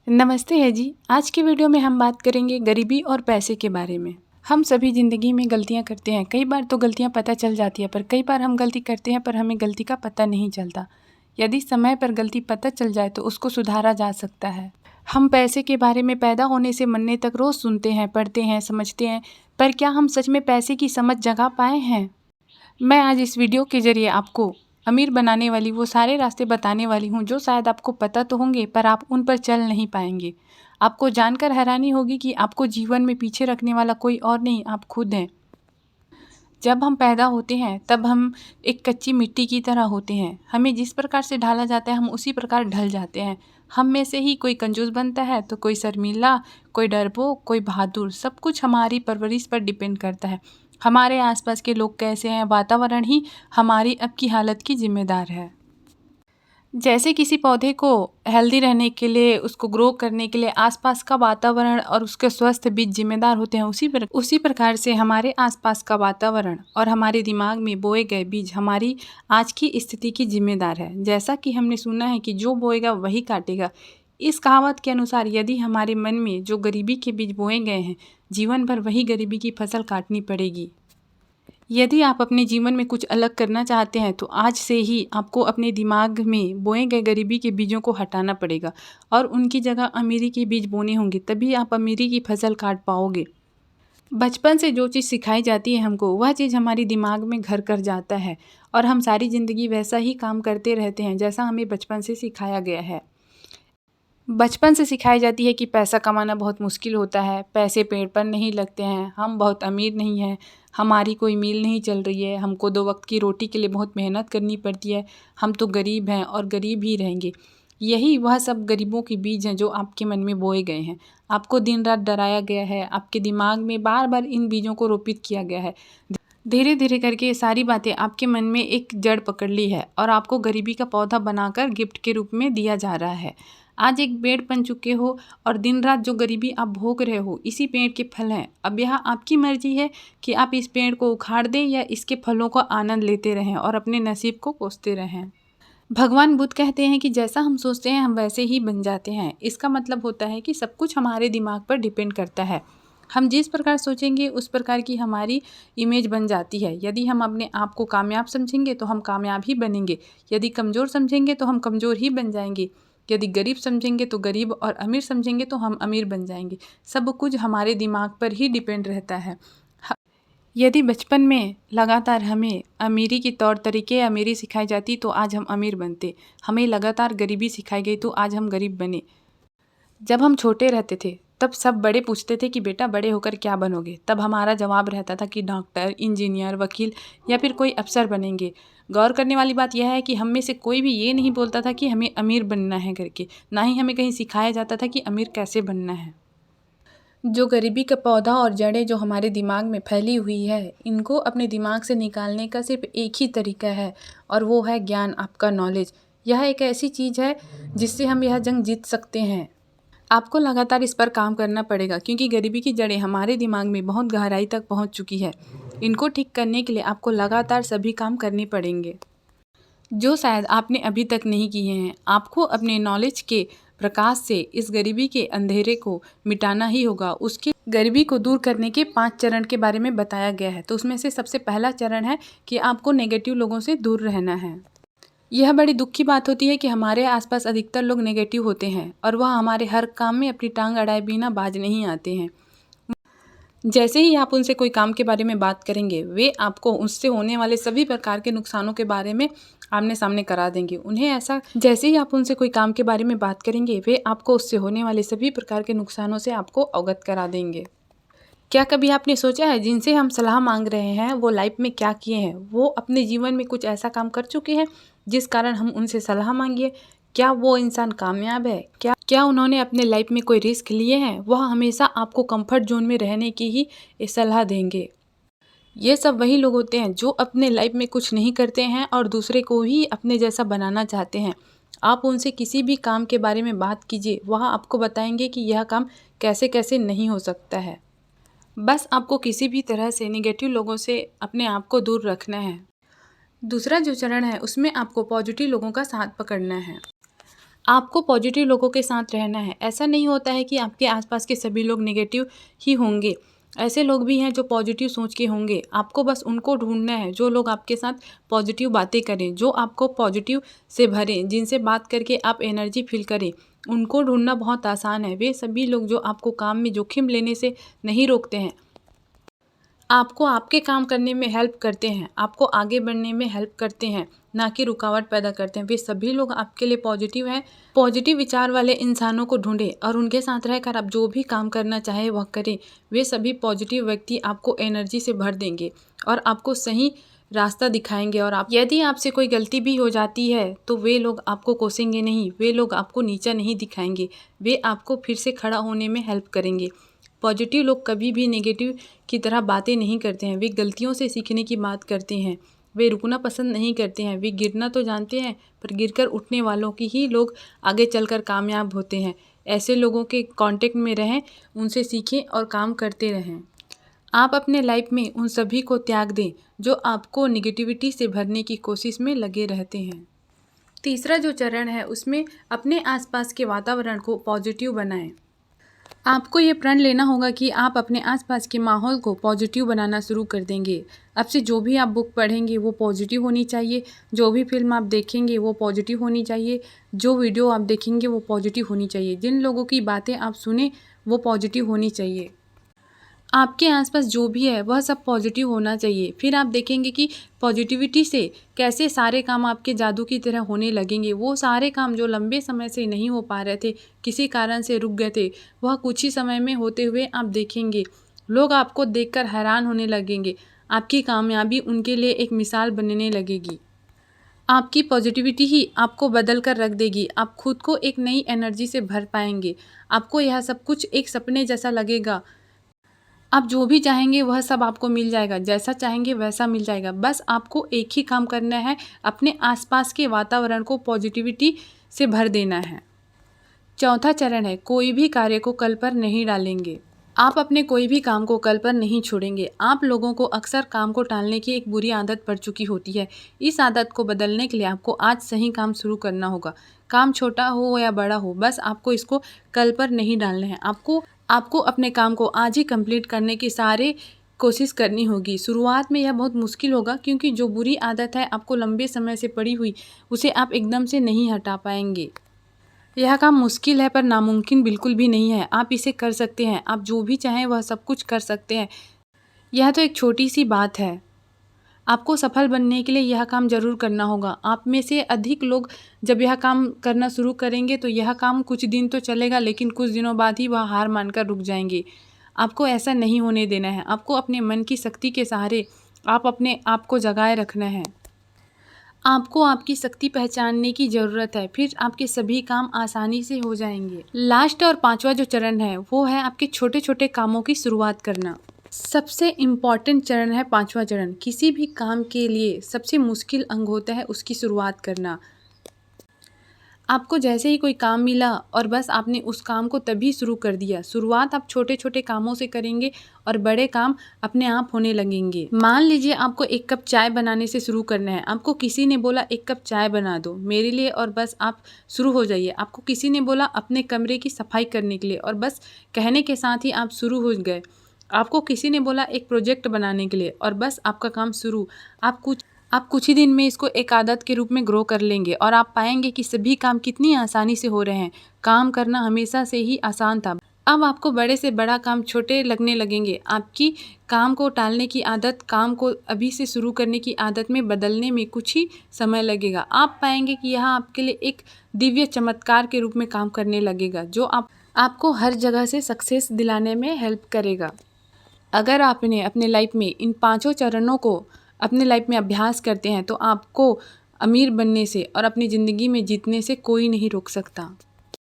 नमस्ते है जी। आज की वीडियो में हम बात करेंगे गरीबी और पैसे के बारे में। हम सभी ज़िंदगी में गलतियां करते हैं। कई बार तो गलतियां पता चल जाती है, पर कई बार हम गलती करते हैं पर हमें गलती का पता नहीं चलता। यदि समय पर गलती पता चल जाए तो उसको सुधारा जा सकता है। हम पैसे के बारे में पैदा होने से मरने तक रोज़ सुनते हैं, पढ़ते हैं, समझते हैं, पर क्या हम सच में पैसे की समझ जगा पाए हैं? मैं आज इस वीडियो के ज़रिए आपको अमीर बनाने वाली वो सारे रास्ते बताने वाली हूँ जो शायद आपको पता तो होंगे पर आप उन पर चल नहीं पाएंगे। आपको जानकर हैरानी होगी कि आपको जीवन में पीछे रखने वाला कोई और नहीं, आप खुद हैं। जब हम पैदा होते हैं तब हम एक कच्ची मिट्टी की तरह होते हैं। हमें जिस प्रकार से ढाला जाता है हम उसी प्रकार ढल जाते हैं। हम में से ही कोई कंजूस बनता है तो कोई शर्मीला, कोई डरपोक, कोई बहादुर। सब कुछ हमारी परवरिश पर डिपेंड करता है। हमारे आसपास के लोग कैसे हैं, वातावरण ही हमारी अब की हालत की जिम्मेदार है। जैसे किसी पौधे को हेल्दी रहने के लिए, उसको ग्रो करने के लिए आसपास का वातावरण और उसके स्वस्थ बीज जिम्मेदार होते हैं, उसी प्रकार से हमारे आसपास का वातावरण और हमारे दिमाग में बोए गए बीज हमारी आज की स्थिति की जिम्मेदार है। जैसा कि हमने सुना है कि जो बोएगा वही काटेगा। इस कहावत के अनुसार यदि हमारे मन में जो गरीबी के बीज बोए गए हैं, जीवन भर वही गरीबी की फसल काटनी पड़ेगी। यदि आप अपने जीवन में कुछ अलग करना चाहते हैं तो आज से ही आपको अपने दिमाग में बोए गए गरीबी के बीजों को हटाना पड़ेगा और उनकी जगह अमीरी के बीज बोने होंगे, तभी आप अमीरी की फसल काट पाओगे। बचपन से जो चीज़ सिखाई जाती है हमको, वह चीज़ हमारी दिमाग में घर कर जाता है और हम सारी ज़िंदगी वैसा ही काम करते रहते हैं जैसा हमें बचपन से सिखाया गया है। बचपन से सिखाई जाती है कि पैसा कमाना बहुत मुश्किल होता है, पैसे पेड़ पर नहीं लगते हैं, हम बहुत अमीर नहीं हैं, हमारी कोई मील नहीं चल रही है, हमको 2 वक्त की रोटी के लिए बहुत मेहनत करनी पड़ती है, हम तो गरीब हैं और गरीब ही रहेंगे। यही वह सब गरीबों के बीज हैं जो आपके मन में बोए गए हैं। आपको दिन रात डराया गया है, आपके दिमाग में बार बार इन बीजों को रोपित किया गया है। धीरे धीरे करके ये सारी बातें आपके मन में एक जड़ पकड़ ली है और आपको गरीबी का पौधा बनाकर गिफ्ट के रूप में दिया जा रहा है। आज एक पेड़ बन चुके हो और दिन रात जो गरीबी आप भोग रहे हो इसी पेड़ के फल हैं। अब यह आपकी मर्जी है कि आप इस पेड़ को उखाड़ दें या इसके फलों का आनंद लेते रहें और अपने नसीब को कोसते रहें। भगवान बुद्ध कहते हैं कि जैसा हम सोचते हैं हम वैसे ही बन जाते हैं। इसका मतलब होता है कि सब कुछ हमारे दिमाग पर डिपेंड करता है। हम जिस प्रकार सोचेंगे उस प्रकार की हमारी इमेज बन जाती है। यदि हम अपने आप को कामयाब समझेंगे तो हम कामयाब ही बनेंगे। यदि कमज़ोर समझेंगे तो हम कमज़ोर ही बन जाएंगे। यदि गरीब समझेंगे तो गरीब और अमीर समझेंगे तो हम अमीर बन जाएंगे। सब कुछ हमारे दिमाग पर ही डिपेंड रहता है। यदि बचपन में लगातार हमें अमीरी के तौर तरीके अमीरी सिखाई जाती तो आज हम अमीर बनते। हमें लगातार गरीबी सिखाई गई तो आज हम गरीब बने। जब हम छोटे रहते थे तब सब बड़े पूछते थे कि बेटा बड़े होकर क्या बनोगे, तब हमारा जवाब रहता था कि डॉक्टर, इंजीनियर, वकील या फिर कोई अफसर बनेंगे। गौर करने वाली बात यह है कि हम में से कोई भी ये नहीं बोलता था कि हमें अमीर बनना है करके, ना ही हमें कहीं सिखाया जाता था कि अमीर कैसे बनना है। जो गरीबी का पौधा और जड़ें जो हमारे दिमाग में फैली हुई है, इनको अपने दिमाग से निकालने का सिर्फ एक ही तरीका है और वो है ज्ञान, आपका नॉलेज। यह एक ऐसी चीज़ है जिससे हम यह जंग जीत सकते हैं। आपको लगातार इस पर काम करना पड़ेगा क्योंकि गरीबी की जड़ें हमारे दिमाग में बहुत गहराई तक पहुंच चुकी है। इनको ठीक करने के लिए आपको लगातार सभी काम करने पड़ेंगे जो शायद आपने अभी तक नहीं किए हैं। आपको अपने नॉलेज के प्रकाश से इस गरीबी के अंधेरे को मिटाना ही होगा। उसके गरीबी को दूर करने के 5 चरण के बारे में बताया गया है। तो उसमें से सबसे पहला चरण है कि आपको नेगेटिव लोगों से दूर रहना है। यह बड़ी दुख की बात होती है कि हमारे आसपास अधिकतर लोग नेगेटिव होते हैं और वह हमारे हर काम में अपनी टांग अड़ाए बिना बाज नहीं आते हैं। जैसे ही आप उनसे कोई काम के बारे में बात करेंगे, वे आपको उससे होने वाले सभी प्रकार के नुकसानों के बारे में आमने सामने करा देंगे। उन्हें ऐसा जैसे ही आप उनसे कोई काम के बारे में बात करेंगे, वे आपको उससे होने वाले सभी प्रकार के नुकसानों से आपको अवगत करा देंगे। क्या कभी आपने सोचा है जिनसे हम सलाह मांग रहे हैं वो लाइफ में क्या किए हैं? वो अपने जीवन में कुछ ऐसा काम कर चुके हैं जिस कारण हम उनसे सलाह मांगिए? क्या वो इंसान कामयाब है? क्या उन्होंने अपने लाइफ में कोई रिस्क लिए हैं? वह हमेशा आपको कंफर्ट जोन में रहने की ही सलाह देंगे। ये सब वही लोग होते हैं जो अपने लाइफ में कुछ नहीं करते हैं और दूसरे को ही अपने जैसा बनाना चाहते हैं। आप उनसे किसी भी काम के बारे में बात कीजिए, वह आपको बताएंगे कि यह काम कैसे कैसे नहीं हो सकता है। बस आपको किसी भी तरह से नेगेटिव लोगों से अपने आप को दूर रखना है। दूसरा जो चरण है उसमें आपको पॉजिटिव लोगों का साथ पकड़ना है। आपको पॉजिटिव लोगों के साथ रहना है। ऐसा नहीं होता है कि आपके आसपास के सभी लोग नेगेटिव ही होंगे, ऐसे लोग भी हैं जो पॉजिटिव सोच के होंगे। आपको बस उनको ढूंढना है जो लोग आपके साथ पॉजिटिव बातें करें, जो आपको पॉजिटिव से भरें, जिनसे बात करके आप एनर्जी फील करें। उनको ढूंढना बहुत आसान है। वे सभी लोग जो आपको काम में जोखिम लेने से नहीं रोकते हैं, आपको आपके काम करने में हेल्प करते हैं, आपको आगे बढ़ने में हेल्प करते हैं, ना कि रुकावट पैदा करते हैं। वे सभी लोग आपके लिए पॉजिटिव हैं। पॉजिटिव विचार वाले इंसानों को ढूंढें और उनके साथ रहकर आप जो भी काम करना चाहे वह करें। वे सभी पॉजिटिव व्यक्ति आपको एनर्जी से भर देंगे और आपको सही रास्ता दिखाएंगे। और आप यदि आपसे कोई गलती भी हो जाती है तो वे लोग आपको कोसेंगे नहीं, वे लोग आपको नीचा नहीं दिखाएंगे, वे आपको फिर से खड़ा होने में हेल्प करेंगे। पॉजिटिव लोग कभी भी नेगेटिव की तरह बातें नहीं करते हैं। वे गलतियों से सीखने की बात करते हैं। वे रुकना पसंद नहीं करते हैं। वे गिरना तो जानते हैं, पर गिरकर उठने वालों की ही लोग आगे चलकर कामयाब होते हैं। ऐसे लोगों के कांटेक्ट में रहें, उनसे सीखें और काम करते रहें। आप अपने लाइफ में उन सभी को त्याग दें जो आपको निगेटिविटी से भरने की कोशिश में लगे रहते हैं। तीसरा जो चरण है उसमें अपने आसपास के वातावरण को पॉजिटिव बनाएं। आपको ये प्रण लेना होगा कि आप अपने आसपास के माहौल को पॉजिटिव बनाना शुरू कर देंगे। अब से जो भी आप बुक पढ़ेंगे वो पॉजिटिव होनी चाहिए, जो भी फिल्म आप देखेंगे वो पॉजिटिव होनी चाहिए, जो वीडियो आप देखेंगे वो पॉजिटिव होनी चाहिए, जिन लोगों की बातें आप सुने वो पॉजिटिव होनी चाहिए। आपके आसपास जो भी है वह सब पॉजिटिव होना चाहिए। फिर आप देखेंगे कि पॉजिटिविटी से कैसे सारे काम आपके जादू की तरह होने लगेंगे। वो सारे काम जो लंबे समय से नहीं हो पा रहे थे, किसी कारण से रुक गए थे, वह कुछ ही समय में होते हुए आप देखेंगे। लोग आपको देखकर हैरान होने लगेंगे। आपकी कामयाबी उनके लिए एक मिसाल बनने लगेगी। आपकी पॉजिटिविटी ही आपको बदल कर रख देगी। आप खुद को एक नई एनर्जी से भर पाएंगे। आपको यह सब कुछ एक सपने जैसा लगेगा। आप जो भी चाहेंगे वह सब आपको मिल जाएगा, जैसा चाहेंगे वैसा मिल जाएगा। बस आपको एक ही काम करना है, अपने आसपास के वातावरण को पॉजिटिविटी से भर देना है। चौथा चरण है कोई भी कार्य को कल पर नहीं डालेंगे। आप अपने कोई भी काम को कल पर नहीं छोड़ेंगे। आप लोगों को अक्सर काम को टालने की एक बुरी आदत पड़ चुकी होती है। इस आदत को बदलने के लिए आपको आज से ही काम शुरू करना होगा। काम छोटा हो या बड़ा हो, बस आपको इसको कल पर नहीं डालना है। आपको अपने काम को आज ही कंप्लीट करने की सारे कोशिश करनी होगी। शुरुआत में यह बहुत मुश्किल होगा क्योंकि जो बुरी आदत है आपको लंबे समय से पड़ी हुई, उसे आप एकदम से नहीं हटा पाएंगे। यह काम मुश्किल है पर नामुमकिन बिल्कुल भी नहीं है। आप इसे कर सकते हैं। आप जो भी चाहें वह सब कुछ कर सकते हैं। यह तो एक छोटी सी बात है। आपको सफल बनने के लिए यह काम ज़रूर करना होगा। आप में से अधिक लोग जब यह काम करना शुरू करेंगे तो यह काम कुछ दिन तो चलेगा, लेकिन कुछ दिनों बाद ही वह हार मानकर रुक जाएंगे। आपको ऐसा नहीं होने देना है। आपको अपने मन की शक्ति के सहारे आप अपने आप को जगाए रखना है। आपको आपकी शक्ति पहचानने की ज़रूरत है, फिर आपके सभी काम आसानी से हो जाएंगे। लास्ट और पांचवा जो चरण है वो है आपके छोटे छोटे कामों की शुरुआत करना। सबसे इम्पॉर्टेंट चरण है पांचवा चरण। किसी भी काम के लिए सबसे मुश्किल अंग होता है उसकी शुरुआत करना। आपको जैसे ही कोई काम मिला और बस आपने उस काम को तभी शुरू कर दिया। शुरुआत आप छोटे छोटे कामों से करेंगे और बड़े काम अपने आप होने लगेंगे। मान लीजिए आपको एक कप चाय बनाने से शुरू करना है। आपको किसी ने बोला एक कप चाय बना दो मेरे लिए, और बस आप शुरू हो जाइए। आपको किसी ने बोला अपने कमरे की सफाई करने के लिए, और बस कहने के साथ ही आप शुरू हो गए। आपको किसी ने बोला एक प्रोजेक्ट बनाने के लिए, और बस आपका काम शुरू। आप कुछ ही दिन में इसको एक आदत के रूप में ग्रो कर लेंगे और आप पाएंगे कि सभी काम कितनी आसानी से हो रहे हैं। काम करना हमेशा से ही आसान था। अब आपको बड़े से बड़ा काम छोटे लगने लगेंगे। आपकी काम को टालने की आदत काम को अभी से शुरू करने की आदत में बदलने में कुछ ही समय लगेगा। आप पाएंगे कि यह आपके लिए एक दिव्य चमत्कार के रूप में काम करने लगेगा, जो आपको हर जगह से सक्सेस दिलाने में हेल्प करेगा। अगर आपने अपने लाइफ में इन पांचों चरणों को अपने लाइफ में अभ्यास करते हैं तो आपको अमीर बनने से और अपनी ज़िंदगी में जीतने से कोई नहीं रोक सकता।